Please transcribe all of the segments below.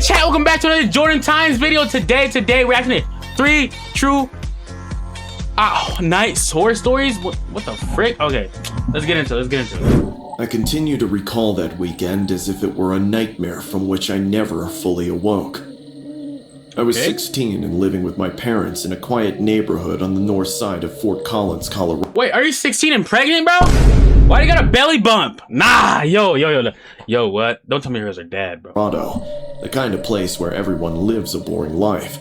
Hey chat, welcome back to another Jordan Times video. Today we're reacting to 3 true nice horror stories. What the frick? Okay, let's get into it. I continue to recall that weekend as if it were a nightmare from which I never fully awoke. I was 16 and living with my parents in a quiet neighborhood on the north side of Fort Collins, Colorado. Wait, are you 16 and pregnant, bro? Why do you got a belly bump? Nah, yo, what? Don't tell me you're her dad, bro. The kind of place where everyone lives a boring life.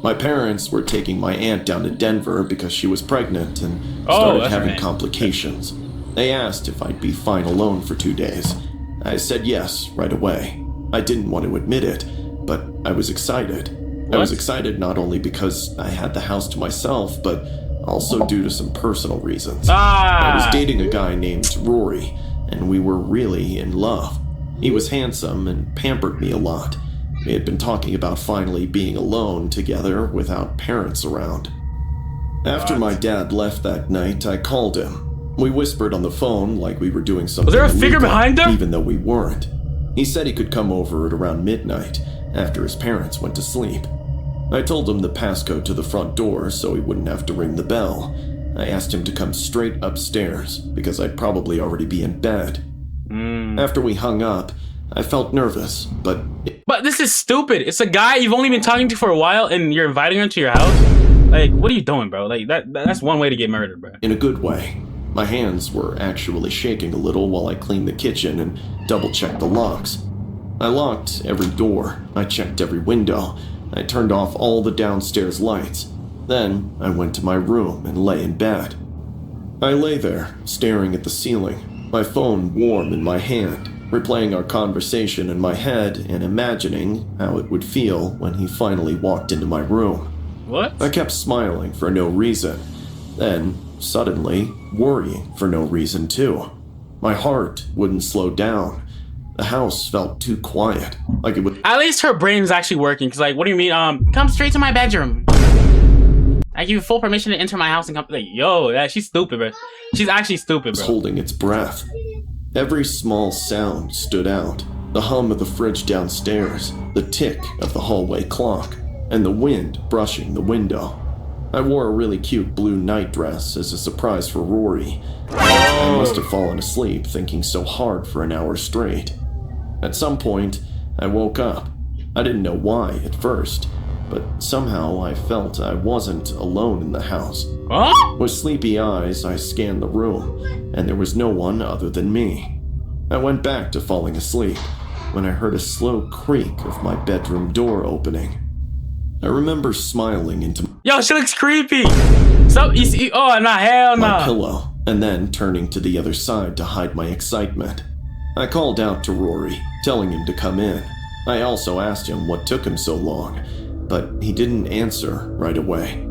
My parents were taking my aunt down to Denver because she was pregnant and started having complications. They asked if I'd be fine alone for 2 days. I said yes right away. I didn't want to admit it, but I was excited. I was excited not only because I had the house to myself, but also due to some personal reasons. I was dating a guy named Rory, and we were really in love. He was handsome and pampered me a lot. We had been talking about finally being alone together without parents around. After my dad left that night, I called him. We whispered on the phone like we were doing something. Was there a figure behind him? Even though we weren't. He said he could come over at around midnight after his parents went to sleep. I told him the passcode to the front door so he wouldn't have to ring the bell. I asked him to come straight upstairs because I'd probably already be in bed. After we hung up, I felt nervous, but this is stupid. It's a guy you've only been talking to for a while and you're inviting him to your house? Like, what are you doing, bro? Like, that's one way to get murdered, bro. In a good way. My hands were actually shaking a little while I cleaned the kitchen and double-checked the locks. I locked every door. I checked every window. I turned off all the downstairs lights. Then I went to my room and lay in bed. I lay there, staring at the ceiling, my phone warm in my hand, replaying our conversation in my head and imagining how it would feel when he finally walked into my room. What? I kept smiling for no reason. Then, suddenly, worrying for no reason too. My heart wouldn't slow down. The house felt too quiet, like it would— At least her brain's actually working, because, like, what do you mean, come straight to my bedroom. I give you full permission to enter my house and come— like, yo, she's stupid, bro. She's actually stupid, bro. Holding its breath. Every small sound stood out. The hum of the fridge downstairs, the tick of the hallway clock, and the wind brushing the window. I wore a really cute blue nightdress as a surprise for Rory. I must have fallen asleep thinking so hard for an hour straight. At some point, I woke up. I didn't know why at first, but somehow I felt I wasn't alone in the house. With sleepy eyes, I scanned the room, and there was no one other than me. I went back to falling asleep when I heard a slow creak of my bedroom door opening. I remember smiling into— Yo, she looks creepy. So, oh, nah, hell no. My pillow, and then turning to the other side to hide my excitement. I called out to Rory, telling him to come in. I also asked him what took him so long, but he didn't answer right away.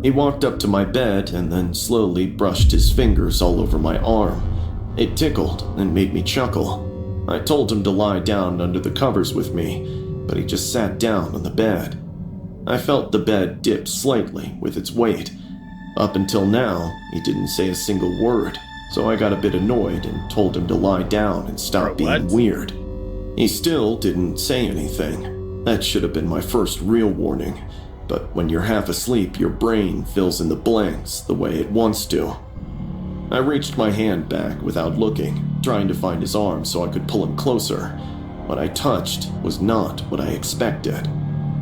He walked up to my bed and then slowly brushed his fingers all over my arm. It tickled and made me chuckle. I told him to lie down under the covers with me, but he just sat down on the bed. I felt the bed dip slightly with its weight. Up until now, he didn't say a single word, so I got a bit annoyed and told him to lie down and stop being weird. He still didn't say anything. That should have been my first real warning, but when you're half asleep, your brain fills in the blanks the way it wants to. I reached my hand back without looking, trying to find his arm so I could pull him closer. What I touched was not what I expected.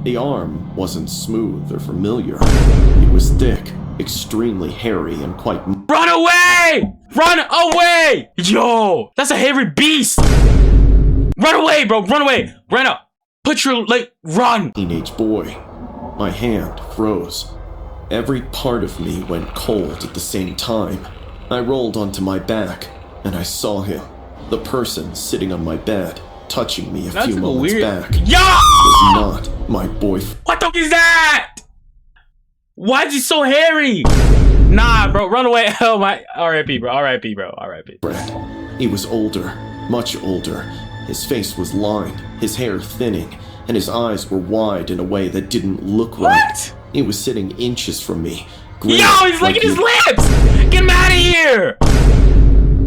The arm wasn't smooth or familiar. It was thick, extremely hairy, and quite— Run away! Run away! Yo, that's a hairy beast! Run away, bro, run away! Run up! Put your, run! Teenage boy. My hand froze. Every part of me went cold at the same time. I rolled onto my back, and I saw him, the person sitting on my bed, touching me a few moments back. Yo! Was not my boyfriend. What the fuck is that? Why is he so hairy? Nah, bro, run away. Oh my, R.I.P., bro, R.I.P., bro, R.I.P. He was older, much older. His face was lined, his hair thinning, and his eyes were wide in a way that didn't look right. What? He was sitting inches from me. Yo, he's licking his lips! Get him out of here!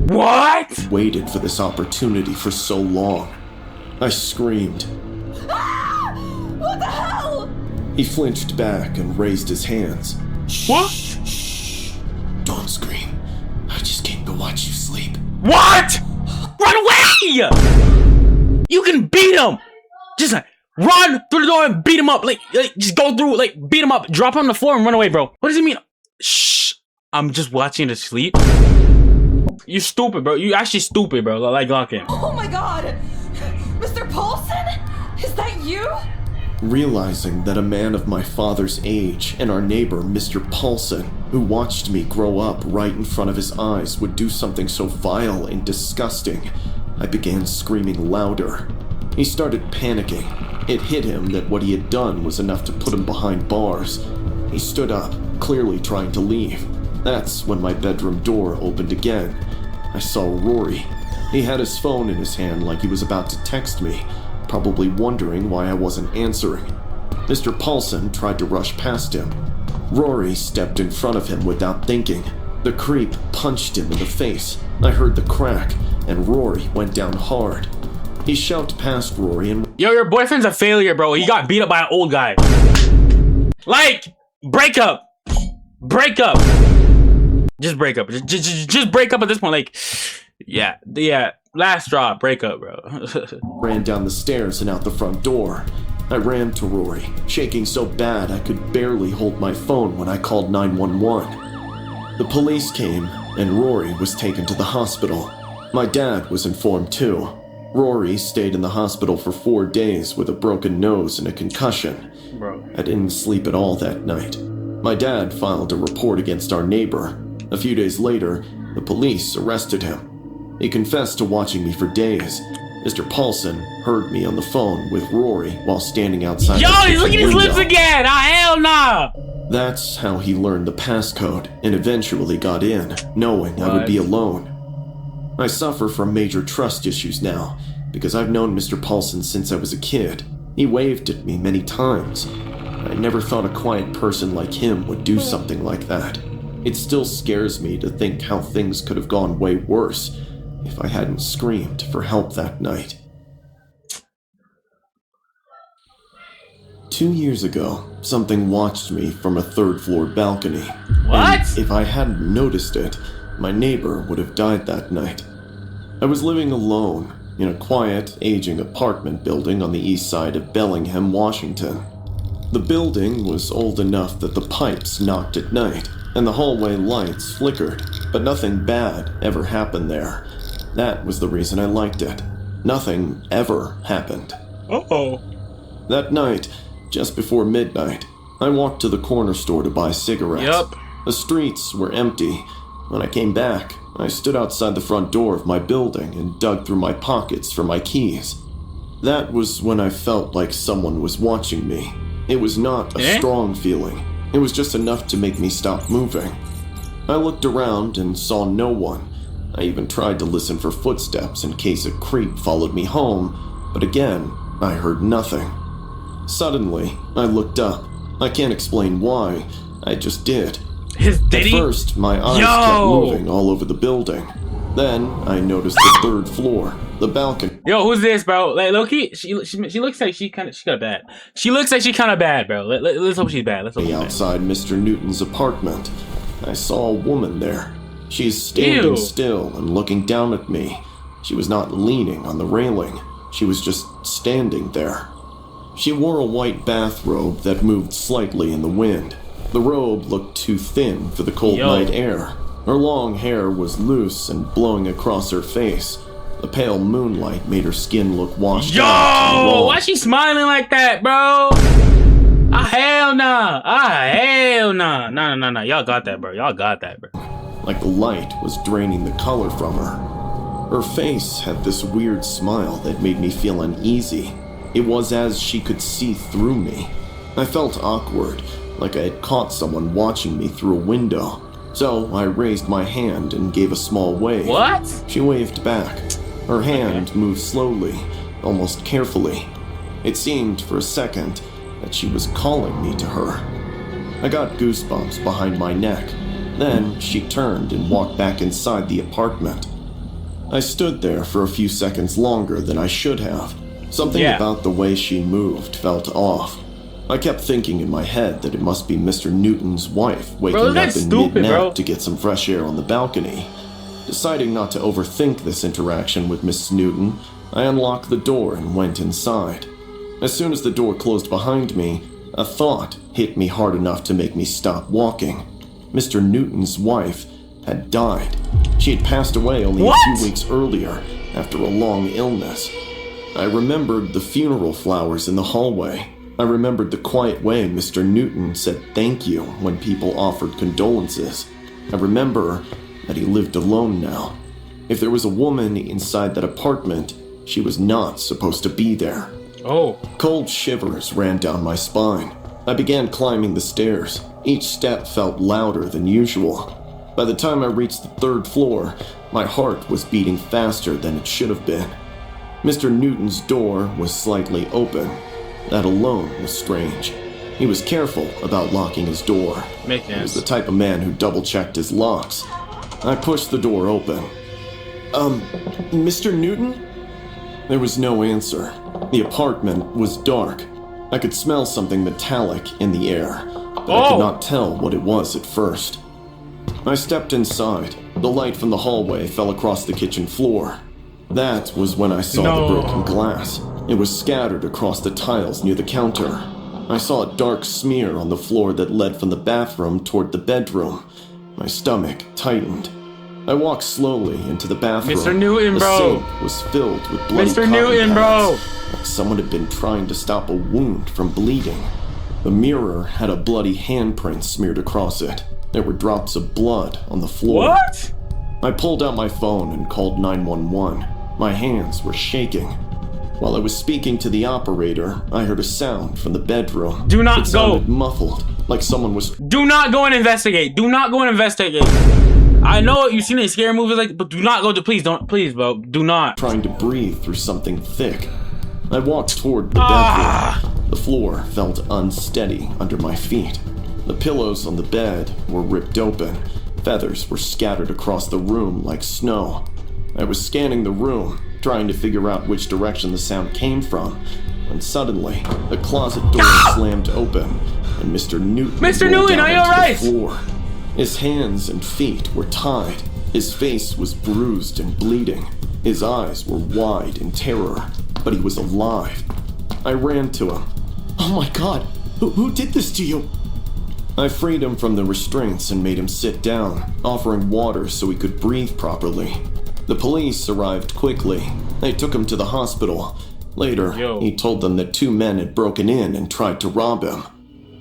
What? Waited for this opportunity for so long. I screamed. He flinched back and raised his hands. What? Shh. Don't scream. I just came to watch you sleep. What? Run away! You can beat him! Just like, run through the door and beat him up. Like just go through, like, beat him up. Drop him on the floor and run away, bro. What does he mean? Shh. I'm just watching to sleep. You stupid, bro. You actually stupid, bro. Like, lock him. Oh my god! Mr. Paulson? Is that you? Realizing that a man of my father's age and our neighbor, Mr. Paulson, who watched me grow up right in front of his eyes, would do something so vile and disgusting, I began screaming louder. He started panicking. It hit him that what he had done was enough to put him behind bars. He stood up, clearly trying to leave. That's when my bedroom door opened again. I saw Rory. He had his phone in his hand like he was about to text me, probably wondering why I wasn't answering. Mr. Paulson tried to rush past him. Rory stepped in front of him without thinking. The creep punched him in the face. I heard the crack, and Rory went down hard. He shoved past Rory and... Yo, your boyfriend's a failure, bro. He got beat up by an old guy. Like, break up. Break up. Just break up. Just break up at this point. Like, yeah. Last straw, break up, bro. ran down the stairs and out the front door. I ran to Rory, shaking so bad I could barely hold my phone when I called 911. The police came, and Rory was taken to the hospital. My dad was informed too. Rory stayed in the hospital for 4 days with a broken nose and a concussion. Bro. I didn't sleep at all that night. My dad filed a report against our neighbor. A few days later, the police arrested him. He confessed to watching me for days. Mr. Paulson heard me on the phone with Rory while standing outside. Yo, he's looking at his lips again! Ah, hell nah! That's how he learned the passcode and eventually got in, knowing I would be alone. I suffer from major trust issues now, because I've known Mr. Paulson since I was a kid. He waved at me many times. I never thought a quiet person like him would do something like that. It still scares me to think how things could have gone way worse if I hadn't screamed for help that night. 2 years ago, something watched me from a third-floor balcony. What? And if I hadn't noticed it, my neighbor would have died that night. I was living alone in a quiet, aging apartment building on the east side of Bellingham, Washington. The building was old enough that the pipes knocked at night, and the hallway lights flickered, but nothing bad ever happened there. That was the reason I liked it. Nothing ever happened. Uh-oh. That night, just before midnight, I walked to the corner store to buy cigarettes. Yup. The streets were empty. When I came back, I stood outside the front door of my building and dug through my pockets for my keys. That was when I felt like someone was watching me. It was not a strong feeling. It was just enough to make me stop moving. I looked around and saw no one. I even tried to listen for footsteps in case a creep followed me home, but again, I heard nothing. Suddenly, I looked up. I can't explain why. I just did. At first, my eyes kept moving all over the building. Then, I noticed the third floor, the balcony. Yo, who's this, bro? Like, Loki, she looks like she kind of bad. She looks like she kind of bad, bro. Let's hope she's bad. Let's hope she's bad. Outside Mr. Newton's apartment, I saw a woman there. She's standing still and looking down at me. She was not leaning on the railing. She was just standing there. She wore a white bathrobe that moved slightly in the wind. The robe looked too thin for the cold night air. Her long hair was loose and blowing across her face. The pale moonlight made her skin look washed out. Yo, why she smiling like that, bro? Ah, hell nah. Ah, hell nah. Nah. Y'all got that, bro. Y'all got that, bro. Like the light was draining the color from her. Her face had this weird smile that made me feel uneasy. It was as she could see through me. I felt awkward, like I had caught someone watching me through a window. So I raised my hand and gave a small wave. What? She waved back. Her hand moved slowly, almost carefully. It seemed for a second that she was calling me to her. I got goosebumps behind my neck. Then she turned and walked back inside the apartment. I stood there for a few seconds longer than I should have. Something about the way she moved felt off. I kept thinking in my head that it must be Mr. Newton's wife waking up that's in stupid, mid-nap bro. to get some fresh air on the balcony. Deciding not to overthink this interaction with Mrs. Newton, I unlocked the door and went inside. As soon as the door closed behind me, a thought hit me hard enough to make me stop walking. Mr. Newton's wife had died. She had passed away only a few weeks earlier after a long illness. I remembered the funeral flowers in the hallway. I remembered the quiet way Mr. Newton said thank you when people offered condolences. I remember that he lived alone now. If there was a woman inside that apartment, she was not supposed to be there. Oh. Cold shivers ran down my spine. I began climbing the stairs. Each step felt louder than usual. By the time I reached the 3rd floor, my heart was beating faster than it should have been. Mr. Newton's door was slightly open. That alone was strange. He was careful about locking his door. He was the type of man who double-checked his locks. I pushed the door open. Mr. Newton? There was no answer. The apartment was dark. I could smell something metallic in the air, but I could not tell what it was at first. I stepped inside. The light from the hallway fell across the kitchen floor. That was when I saw the broken glass. It was scattered across the tiles near the counter. I saw a dark smear on the floor that led from the bathroom toward the bedroom. My stomach tightened. I walked slowly into the bathroom. Mr. Newton, bro. The sink was filled with bloody Mr. Newton, bro. like someone had been trying to stop a wound from bleeding. The mirror had a bloody handprint smeared across it. There were drops of blood on the floor. What? I pulled out my phone and called 911. My hands were shaking. While I was speaking to the operator, I heard a sound from the bedroom. Do not it sounded muffled, like someone was... Do not go and investigate. Do not go and investigate. I know you've seen it in scary movies, like, but do not go to... Please, bro. Do not. Trying to breathe through something thick. I walked toward the bedroom. The floor felt unsteady under my feet. The pillows on the bed were ripped open. Feathers were scattered across the room like snow. I was scanning the room, trying to figure out which direction the sound came from, when suddenly the closet door slammed open and Mr. Newton are you alright? floor. His hands and feet were tied. His face was bruised and bleeding. His eyes were wide in terror, but he was alive. I ran to him. Oh my God, who did this to you? I freed him from the restraints and made him sit down, offering water so he could breathe properly. The police arrived quickly. They took him to the hospital. Later, he told them that 2 men had broken in and tried to rob him.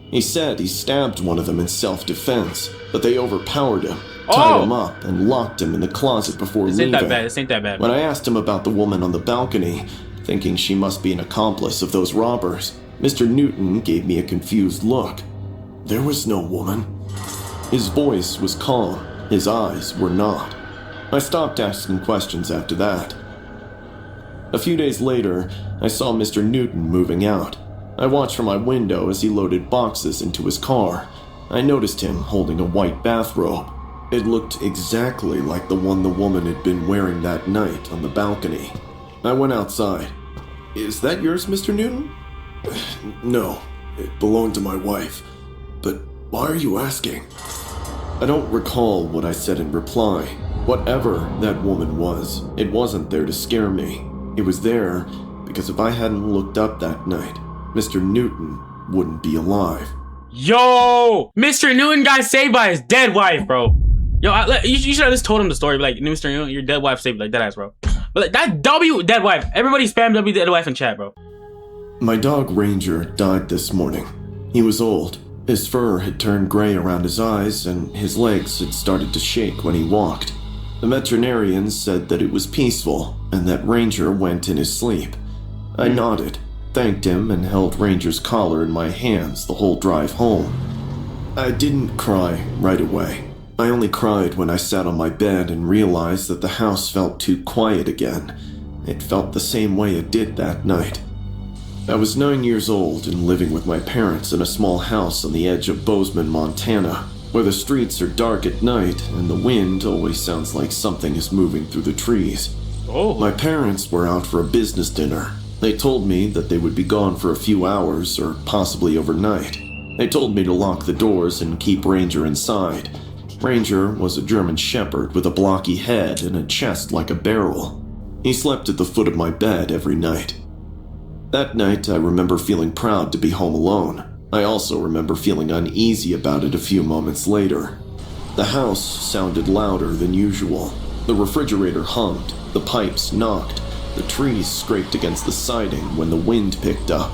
He said he stabbed one of them in self-defense, but they overpowered him, tied him up, and locked him in the closet before leaving. This ain't that bad. When I asked him about the woman on the balcony, thinking she must be an accomplice of those robbers, Mr. Newton gave me a confused look. There was no woman. His voice was calm. His eyes were not. I stopped asking questions after that. A few days later, I saw Mr. Newton moving out. I watched from my window as he loaded boxes into his car. I noticed him holding a white bathrobe. It looked exactly like the one the woman had been wearing that night on the balcony. I went outside. Is that yours, Mr. Newton? No, it belonged to my wife. But why are you asking? I don't recall what I said in reply. Whatever that woman was, it wasn't there to scare me. It was there because if I hadn't looked up that night, Mr. Newton wouldn't be alive. Yo! Mr. Newton got saved by his dead wife, bro. Yo, you should have just told him the story. Like, Mr. Newton, your dead wife saved, like, dead ass, bro. But like, that W, dead wife. Everybody spam W, dead wife in chat, bro. My dog Ranger died this morning. He was old. His fur had turned gray around his eyes, and his legs had started to shake when he walked. The veterinarian said that it was peaceful, and that Ranger went in his sleep. I nodded, thanked him, and held Ranger's collar in my hands the whole drive home. I didn't cry right away. I only cried when I sat on my bed and realized that the house felt too quiet again. It felt the same way it did that night. I was 9 years old and living with my parents in a small house on the edge of Bozeman, Montana, where the streets are dark at night and the wind always sounds like something is moving through the trees. My parents were out for a business dinner. They told me that they would be gone for a few hours or possibly overnight. They told me to lock the doors and keep Ranger inside. Ranger was a German Shepherd with a blocky head and a chest like a barrel. He slept at the foot of my bed every night. That night, I remember feeling proud to be home alone. I also remember feeling uneasy about it a few moments later. The house sounded louder than usual. The refrigerator hummed, the pipes knocked, the trees scraped against the siding when the wind picked up.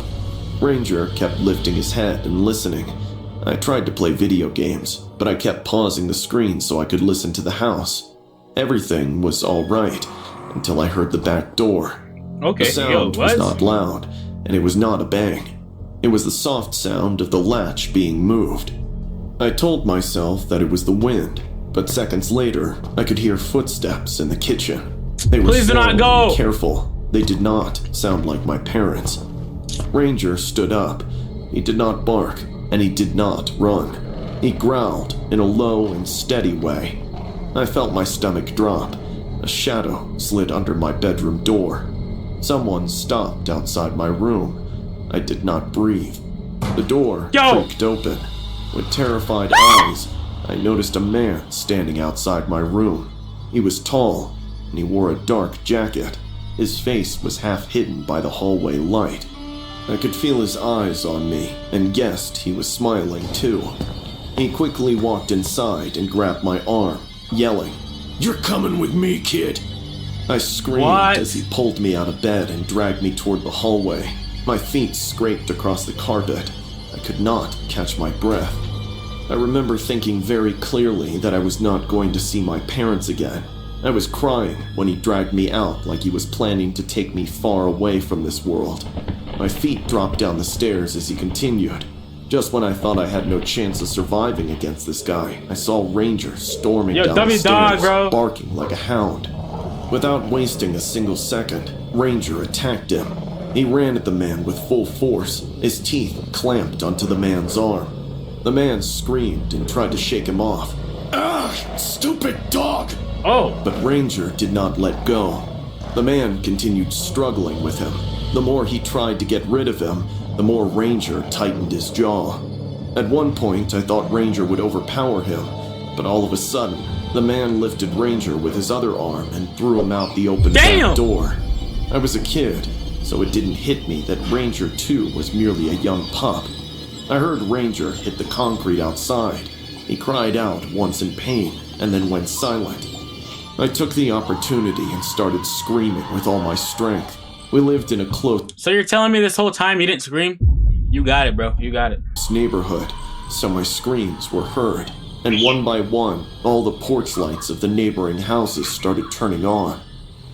Ranger kept lifting his head and listening. I tried to play video games, but I kept pausing the screen so I could listen to the house. Everything was all right until I heard the back door. Okay, the sound yo, was what? not loud, and it was not a bang. It was the soft sound of the latch being moved. I told myself that it was the wind, but seconds later, I could hear footsteps in the kitchen. They were Please do slow not go. and careful. They did not sound like my parents. Ranger stood up. He did not bark, and he did not run. He growled in a low and steady way. I felt my stomach drop. A shadow slid under my bedroom door. Someone stopped outside my room. I did not breathe. The door creaked open. With terrified eyes, I noticed a man standing outside my room. He was tall, and he wore a dark jacket. His face was half hidden by the hallway light. I could feel his eyes on me, and guessed he was smiling too. He quickly walked inside and grabbed my arm, yelling, "You're coming with me, kid!" I screamed as he pulled me out of bed and dragged me toward the hallway. My feet scraped across the carpet. I could not catch my breath. I remember thinking very clearly that I was not going to see my parents again. I was crying when he dragged me out like he was planning to take me far away from this world. My feet dropped down the stairs as he continued. Just when I thought I had no chance of surviving against this guy, I saw Ranger storming down the stairs, barking like a hound. Without wasting a single second, Ranger attacked him. He ran at the man with full force, his teeth clamped onto the man's arm. The man screamed and tried to shake him off. "Ah, stupid dog!" But Ranger did not let go. The man continued struggling with him. The more he tried to get rid of him, the more Ranger tightened his jaw. At one point, I thought Ranger would overpower him, but all of a sudden, the man lifted Ranger with his other arm and threw him out the open back door. I was a kid, so it didn't hit me that Ranger too was merely a young pup. I heard Ranger hit the concrete outside. He cried out once in pain and then went silent. I took the opportunity and started screaming with all my strength. We lived in a close So you're telling me this whole time you didn't scream? You got it, bro. You got it. neighborhood, so my screams were heard. And one by one, all the porch lights of the neighboring houses started turning on.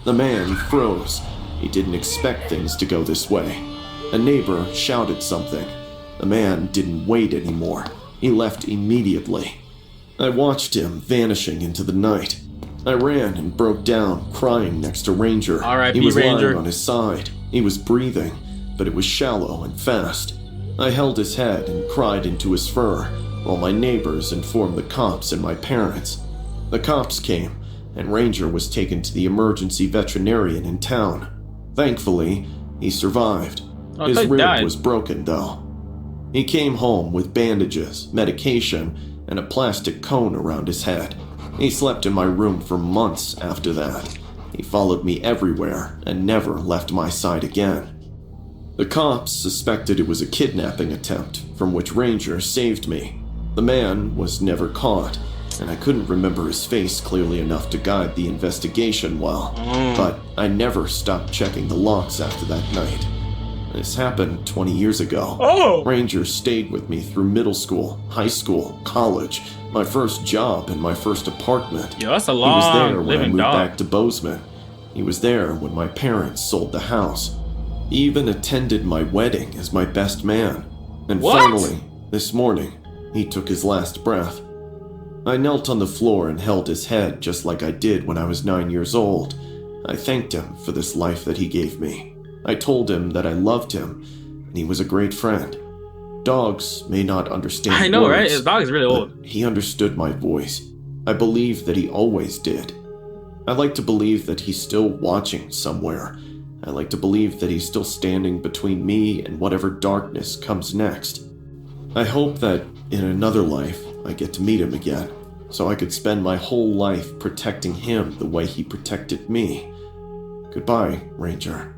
The man froze. He didn't expect things to go this way. A neighbor shouted something. The man didn't wait anymore. He left immediately. I watched him vanishing into the night. I ran and broke down, crying next to Ranger. R.I.P. He was Ranger. lying on his side. He was breathing, but it was shallow and fast. I held his head and cried into his fur, while my neighbors informed the cops and my parents. The cops came, and Ranger was taken to the emergency veterinarian in town. Thankfully, he survived. His rib was broken, though. He came home with bandages, medication, and a plastic cone around his head. He slept in my room for months after that. He followed me everywhere and never left my side again. The cops suspected it was a kidnapping attempt, from which Ranger saved me. The man was never caught, and I couldn't remember his face clearly enough to guide the investigation well, but I never stopped checking the locks after that night. This happened 20 years ago. Ranger stayed with me through middle school, high school, college, my first job, and my first apartment. Yo, that's a He was long there when I living moved dog. back to Bozeman. He was there when my parents sold the house. He even attended my wedding as my best man. And finally, this morning, he took his last breath. I knelt on the floor and held his head just like I did when I was 9 years old. I thanked him for this life that he gave me. I told him that I loved him, and he was a great friend. Dogs may not understand I know, words, right? His dog is really old. but he understood my voice. I believe that he always did. I like to believe that he's still watching somewhere, I like to believe that he's still standing between me and whatever darkness comes next. I hope that in another life I get to meet him again, so I could spend my whole life protecting him the way he protected me. Goodbye, Ranger.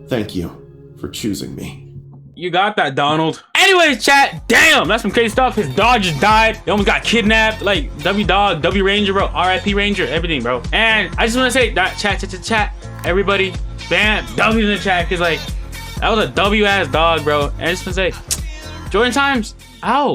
Thank you for choosing me. You got that, Donald. Anyways, chat, damn, that's some crazy stuff. His dog just died. He almost got kidnapped. Like, W dog, W Ranger, bro. RIP Ranger, everything, bro. And I just want to say that, chat, everybody, bam, W in the chat, because, like, that was a W-ass dog, bro. And I just want to say, Jordan Times, out.